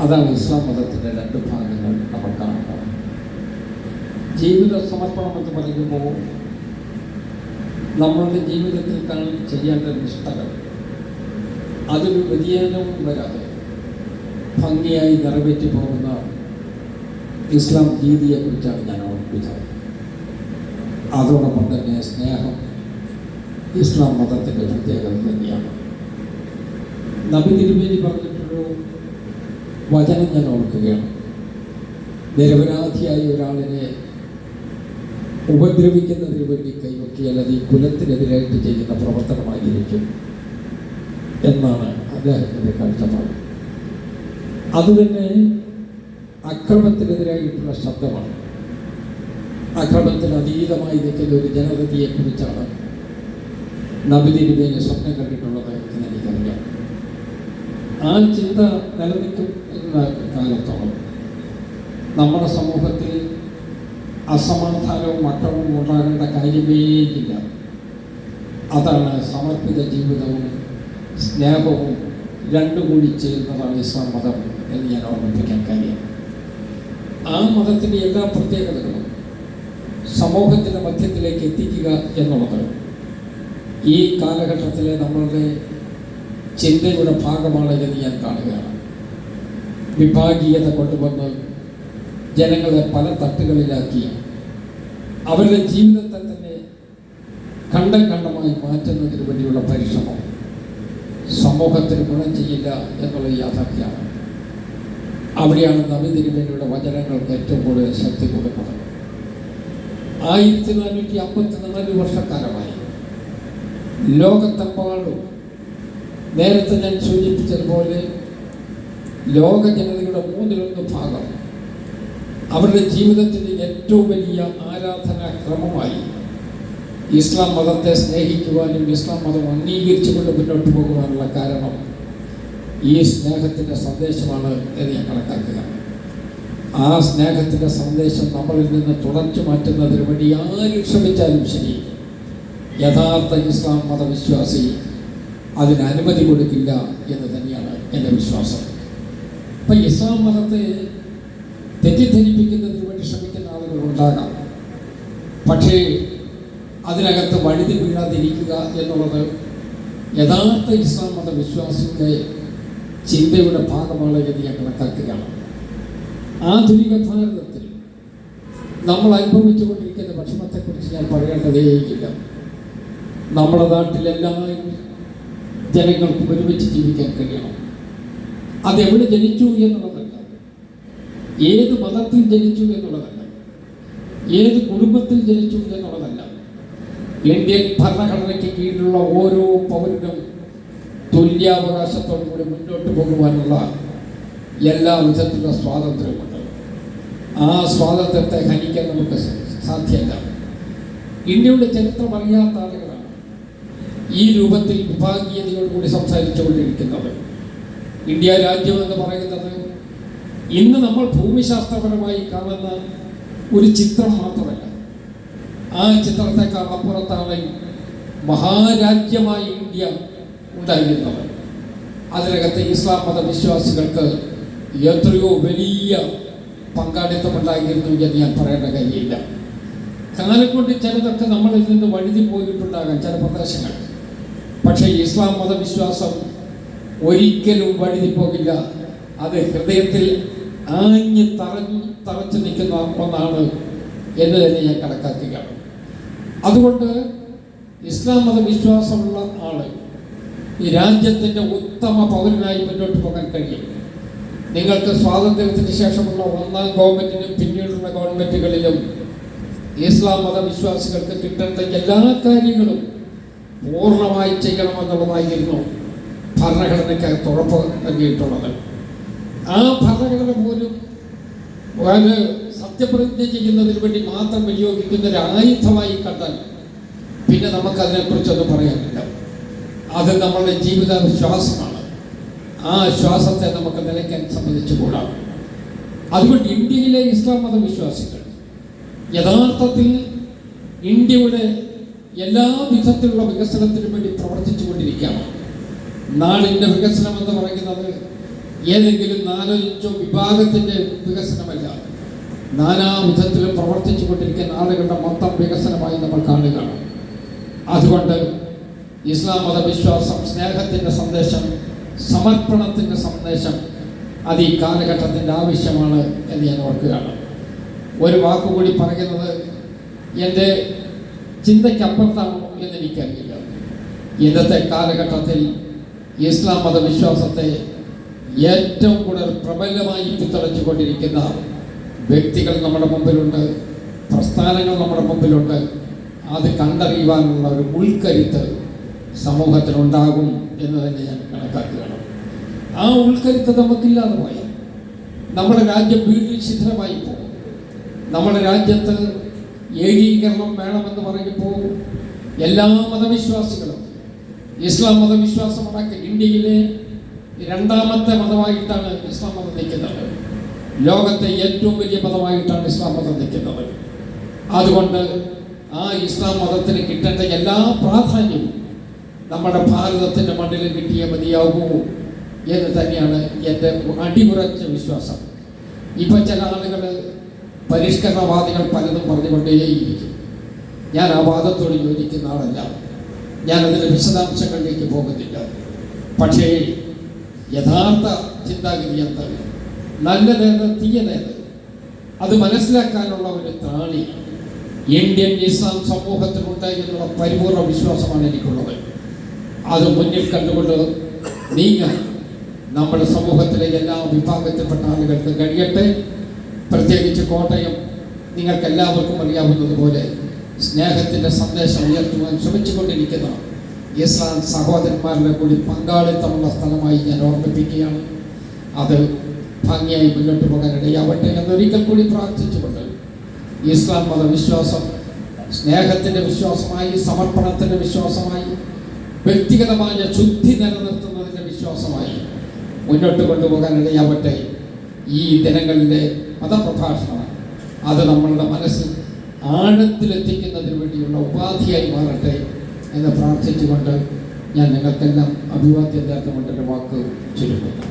അതാണ് ഇസ്ലാം മതത്തിൻ്റെ രണ്ട് ഭാഗങ്ങൾ നമ്മൾ കാണുന്നത്. ജീവിത സമർപ്പണം എന്ന് പറയുമ്പോൾ നമ്മളുടെ ജീവിതത്തിൽ ചെയ്യേണ്ട നിഷ്ഠകൾ അതൊരു വ്യതിയാനവും വരാതെ ഭംഗിയായി നിറവേറ്റി പോകുന്ന ഇസ്ലാം രീതിയെക്കുറിച്ചാണ് ഞാൻ ഓർമ്മിച്ചത്. അതോടൊപ്പം തന്നെ സ്നേഹം ഇസ്ലാം മതത്തിൻ്റെ പ്രത്യേകത തന്നെയാണ്. നബി തിരുമേനി പറഞ്ഞിട്ടൊരു വചനം ഞാൻ ഓർക്കുകയാണ്. നിരപരാധിയായ ഒരാളിനെ ഉപദ്രവിക്കുന്നതിന് വേണ്ടി കൈവക്കിയാൽ അത് ഈ കുലത്തിനെതിരായിട്ട് ചെയ്യുന്ന പ്രവർത്തനമായിരിക്കും എന്നാണ് അദ്ദേഹത്തിൻ്റെ കാഴ്ചപ്പാട്. അതുതന്നെ അക്രമത്തിനെതിരായിട്ടുള്ള ശബ്ദമാണ്. അക്രമത്തിന് അതീതമായി നിൽക്കുന്ന ഒരു ജനതയെക്കുറിച്ചാണ് നബി തിരുമേനി സ്വപ്നം കണ്ടിട്ടുള്ളത് എന്ന് എനിക്കറിയാം. ആ ചിന്ത നിലനിൽക്കുന്ന കാലത്തോളം നമ്മുടെ സമൂഹത്തിൽ അസമാധാനവും അക്രമവും ഉണ്ടാകേണ്ട കാര്യമേ ഇല്ല. അതാണ് സമർപ്പിത ജീവിതവും സ്നേഹവും രണ്ടും കൂടി ചേരുന്നതാണ് ഇസ്ലാം മതം എന്ന് ഞാൻ ഓർമ്മിപ്പിക്കാൻ കാര്യം. ആ മതത്തിൻ്റെ എല്ലാ പ്രത്യേകതകളും സമൂഹത്തിൻ്റെ മധ്യത്തിലേക്ക് എത്തിക്കുക എന്നുള്ളത് ഈ കാലഘട്ടത്തിലെ നമ്മളുടെ ചിന്തയുടെ ഭാഗമാണ് എന്ന് ഞാൻ കാണുകയാണ്. വിഭാഗീയത കൊണ്ടുവന്ന് ജനങ്ങളെ പല തട്ടുകളിലാക്കി അവരുടെ ജീവിതത്തെ തന്നെ ഖണ്ഡമായി മാറ്റുന്നതിന് വേണ്ടിയുള്ള പരിശ്രമം സമൂഹത്തിന് ഗുണം ചെയ്യില്ല എന്നുള്ള യാഥാർത്ഥ്യമാണ്. അവിടെയാണ് നബി തിരുമേനിയുടെ വചനങ്ങൾക്ക് ഏറ്റവും കൂടുതൽ ശക്തി കൊടുക്കുന്നത്. 1454 വർഷക്കാലമായി ലോകത്തെമ്പാടും നേരത്തെ ഞാൻ സൂചിപ്പിച്ചതുപോലെ ലോക ജനതയുടെ 1/3 ഭാഗം അവരുടെ ജീവിതത്തിൻ്റെ ഏറ്റവും വലിയ ആരാധനാക്രമമായി ഇസ്ലാം മതത്തെ സ്നേഹിക്കുവാനും ഇസ്ലാം മതം അംഗീകരിച്ചുകൊണ്ട് മുന്നോട്ട് പോകുവാനുള്ള കാരണം ഈ സ്നേഹത്തിൻ്റെ സന്ദേശമാണ് എന്ന് ഞാൻ കണക്കാക്കുക. ആ സ്നേഹത്തിൻ്റെ സന്ദേശം നമ്മളിൽ നിന്ന് തുടച്ചു മാറ്റുന്നതിന് വേണ്ടി ആര് ശ്രമിച്ചാലും ശരി, യഥാർത്ഥ ഇസ്ലാം മതവിശ്വാസി അതിന് അനുമതി കൊടുക്കില്ല എന്ന് തന്നെയാണ് എൻ്റെ വിശ്വാസം. അപ്പം ഇസ്ലാം മതത്തെ തെറ്റിദ്ധരിപ്പിക്കുന്നതിന് വേണ്ടി ശ്രമിക്കുന്ന ആളുകൾ ഉണ്ടാകാം. പക്ഷേ അതിനകത്ത് വഴുതി വീഴാതിരിക്കുക എന്നുള്ളത് യഥാർത്ഥ ഇസ്ലാം മത വിശ്വാസിയുടെ ചിന്തയുടെ ഭാഗമാണ് എന്ന് ഞാൻ കണക്കാക്കുകയാണ്. ആധുനിക ഭാരതത്തിൽ നമ്മൾ അനുഭവിച്ചുകൊണ്ടിരിക്കുന്ന ഭക്ഷണത്തെക്കുറിച്ച് ഞാൻ പറയേണ്ടതേയില്ല. നമ്മുടെ നാട്ടിലെല്ലാവരും ജനങ്ങൾക്കും ഒരുമിച്ച് ജീവിക്കാൻ കഴിയണം. അതെവിടെ ജനിച്ചു എന്നുള്ളതല്ല, ഏത് മതത്തിൽ ജനിച്ചു എന്നുള്ളതല്ല, ഏത് കുടുംബത്തിൽ ജനിച്ചു എന്നുള്ളതല്ല. ഇന്ത്യൻ ഭരണഘടനയ്ക്ക് കീഴിലുള്ള ഓരോ പൗരനും തുല്യാവകാശത്തോടുകൂടി മുന്നോട്ട് പോകുവാനുള്ള എല്ലാ വിധത്തിലുള്ള സ്വാതന്ത്ര്യമുണ്ട്. ആ സ്വാതന്ത്ര്യത്തെ ഹനിക്കാൻ നമുക്ക് സാധ്യമല്ല. ഇന്ത്യയുടെ ചരിത്രം അറിയാത്ത ആളുകളാണ് ഈ രൂപത്തിൽ വിഭാഗീയതയോടുകൂടി സംസാരിച്ചുകൊണ്ടിരിക്കുന്നത്. ഇന്ത്യ രാജ്യം എന്ന് പറയുന്നത് ഇന്ന് നമ്മൾ ഭൂമിശാസ്ത്രപരമായി കാണുന്ന ഒരു ചിത്രം മാത്രമല്ല, ആ ചിത്രത്തെക്കാൾ അപ്പുറത്താണ് മഹാരാജ്യമായി ഇന്ത്യ ഉണ്ടായിരുന്നത്. അതിനകത്ത് ഇസ്ലാം മതവിശ്വാസികൾക്ക് എത്രയോ വലിയ പങ്കാളിത്തമുണ്ടായിരുന്നു എന്ന് ഞാൻ പറയേണ്ട കാര്യമില്ല. കാലം കൊണ്ട് ചിലതൊക്കെ നമ്മളിൽ നിന്ന് വഴുതി പോയിട്ടുണ്ടാകാം ചില പ്രദേശങ്ങൾ. പക്ഷേ ഇസ്ലാം മതവിശ്വാസം ഒരിക്കലും വഴുതി പോകില്ല. അത് ഹൃദയത്തിൽ ആഞ്ഞ് തറച്ചു നിൽക്കുന്ന ഒന്നാണ് എന്ന് തന്നെ ഞാൻ കണക്കാക്കുകയാണ്. അതുകൊണ്ട് ഇസ്ലാം മതവിശ്വാസമുള്ള ആള് ഈ രാജ്യത്തിൻ്റെ ഉത്തമ പൗരനായി മുന്നോട്ട് പോകാൻ കഴിയും. നിങ്ങൾക്ക് സ്വാതന്ത്ര്യത്തിന് ശേഷമുള്ള ഒന്നാം ഗവൺമെൻറ്റിനും പിന്നീടുള്ള ഗവൺമെൻറ്റുകളിലും ഇസ്ലാം മതവിശ്വാസികൾക്ക് കിട്ടേണ്ട എല്ലാ കാര്യങ്ങളും പൂർണ്ണമായി ചെയ്യണമെന്നുള്ളതായിരുന്നു ഭരണഘടനയ്ക്കകത്ത് ഉറപ്പ് നൽകിയിട്ടുള്ളത്. ആ ഭരണഘടന പോലും സത്യപ്രതിജ്ഞ ചെയ്യുന്നതിന് വേണ്ടി മാത്രം വിനിയോഗിക്കുന്ന ഒരു ആയുധമായി കണ്ടാൽ പിന്നെ നമുക്കതിനെക്കുറിച്ചൊന്നും പറയാനില്ല. അത് നമ്മളുടെ ജീവിത വിശ്വാസമാണ്. ആ ശ്വാസത്തെ നമുക്ക് നിലയ്ക്കാൻ സമ്മതിച്ചുകൂടാ. അതുകൊണ്ട് ഇന്ത്യയിലെ ഇസ്ലാം മതവിശ്വാസികൾ യഥാർത്ഥത്തിൽ ഇന്ത്യയുടെ എല്ലാ വിധത്തിലുള്ള വികസനത്തിനും വേണ്ടി പ്രവർത്തിച്ചു കൊണ്ടിരിക്കുകയാണ്. നാടിൻ്റെ വികസനം എന്ന് പറയുന്നത് ഏതെങ്കിലും 4-5 വിഭാഗത്തിൻ്റെ വികസനമല്ല, നാനാവിധത്തിലും പ്രവർത്തിച്ചു കൊണ്ടിരിക്കുന്ന ആളുകളുടെ മൊത്തം വികസനമായി നമ്മൾ കാണുകയാണ്. അതുകൊണ്ട് ഇസ്ലാം മതവിശ്വാസം സ്നേഹത്തിൻ്റെ സന്ദേശം, സമർപ്പണത്തിൻ്റെ സന്ദേശം അത് ഈ കാലഘട്ടത്തിൻ്റെ ആവശ്യമാണ് എന്ന് ഞാൻ ഓർക്കുകയാണ്. ഒരു വാക്കുകൂടി പറയുന്നത് എൻ്റെ ചിന്തയ്ക്കപ്പുറത്താണോ എന്നെനിക്കറിയില്ല. ഇന്നത്തെ കാലഘട്ടത്തിൽ ഇസ്ലാം മതവിശ്വാസത്തെ ഏറ്റവും കൂടുതൽ പ്രബലമായി പിന്തുണച്ചുകൊണ്ടിരിക്കുന്ന വ്യക്തികൾ നമ്മുടെ മുമ്പിലുണ്ട്, പ്രസ്ഥാനങ്ങൾ നമ്മുടെ മുമ്പിലുണ്ട്. അത് കണ്ടറിയുവാനുള്ള ഒരു ഉൾക്കരുത്ത് സമൂഹത്തിനുണ്ടാകും എന്ന് തന്നെ ഞാൻ കണക്കാക്കുകയാണ്. ആ ഉൾക്കരുത്ത് നമുക്കില്ലാതെ പോയി നമ്മുടെ രാജ്യം വീണ്ടും ശിഥിലമായി പോകും. നമ്മുടെ രാജ്യത്ത് ഏകീകരണം വേണമെന്ന് പറയുമ്പോൾ എല്ലാ മതവിശ്വാസികളും ഇസ്ലാം മതവിശ്വാസമടക്കം ഇന്ത്യയിലെ 2ാമത്തെ മതമായിട്ടാണ് ഇസ്ലാം മതം നിൽക്കുന്നത്. ലോകത്തെ ഏറ്റവും വലിയ മതമായിട്ടാണ് ഇസ്ലാം മതം നിൽക്കുന്നത്. അതുകൊണ്ട് ആ ഇസ്ലാം മതത്തിന് കിട്ടേണ്ട എല്ലാ പ്രാധാന്യവും നമ്മുടെ ഭാരതത്തിൻ്റെ മണ്ണിൽ കിട്ടിയേ മതിയാകൂ എന്ന് തന്നെയാണ് എൻ്റെ അടിയുറച്ച വിശ്വാസം. ഇപ്പം ചില ആളുകൾ പരിഷ്കരണവാദികൾ പലതും പറഞ്ഞുകൊണ്ടേയിരിക്കും. ഞാൻ ആ വാദത്തോട് യോജിക്കുന്ന ആളല്ല, ഞാനതിൻ്റെ വിശദാംശങ്ങളിലേക്ക് പോകുന്നില്ല. പക്ഷേ യഥാർത്ഥ ചിന്താഗതി എന്താണ്, നല്ലതേത് തീയതേത്, അത് മനസ്സിലാക്കാനുള്ള ഒരു ത്രാണി ഇന്ത്യൻ ഇസ്ലാം സമൂഹത്തിനുണ്ട് എന്നുള്ള പരിപൂർണ്ണ വിശ്വാസമാണ് എനിക്കുള്ളത്. അത് മുന്നിൽ കണ്ടുകൊണ്ട് നീങ്ങാൻ നമ്മുടെ സമൂഹത്തിലെ എല്ലാ വിഭാഗത്തിൽപ്പെട്ട ആളുകൾക്ക് കഴിയട്ടെ. പ്രത്യേകിച്ച് കോട്ടയം നിങ്ങൾക്കെല്ലാവർക്കും അറിയാവുന്നതുപോലെ സ്നേഹത്തിൻ്റെ സന്ദേശം ഉയർത്തുവാൻ ശ്രമിച്ചുകൊണ്ടിരിക്കുന്ന ഇസ്ലാം സഹോദരന്മാരുടെ കൂടി പങ്കാളിത്തമുള്ള സ്ഥലമായി ഞാൻ ഓർമ്മിപ്പിക്കുകയാണ്. അത് ഭംഗിയായി മുന്നോട്ട് പോകാൻ ഇടയാവട്ടെ എന്നൊരിക്കൽ കൂടി പ്രാർത്ഥിച്ചുകൊണ്ട് ഇസ്ലാം മതവിശ്വാസം സ്നേഹത്തിൻ്റെ വിശ്വാസമായി, സമർപ്പണത്തിൻ്റെ വിശ്വാസമായി, വ്യക്തിഗതമായ ശുദ്ധി നിലനിർത്തുന്നതിൻ്റെ വിശ്വാസമായി മുന്നോട്ട് കൊണ്ടുപോകാൻ ഇടയാവട്ടെ. ഈ ദിനങ്ങളിലെ മതപ്രഭാഷണം അത് നമ്മളുടെ മനസ്സിൽ ആഴത്തിലെത്തിക്കുന്നതിന് വേണ്ടിയുള്ള ഉപാധിയായി മാറട്ടെ എന്ന് പ്രാർത്ഥിച്ചുകൊണ്ട് ഞാൻ നിങ്ങൾക്കെല്ലാം അഭിവാദ്യം ചേർത്തുകൊണ്ട് എൻ്റെ വാക്ക് ചുരുക്കുന്നു.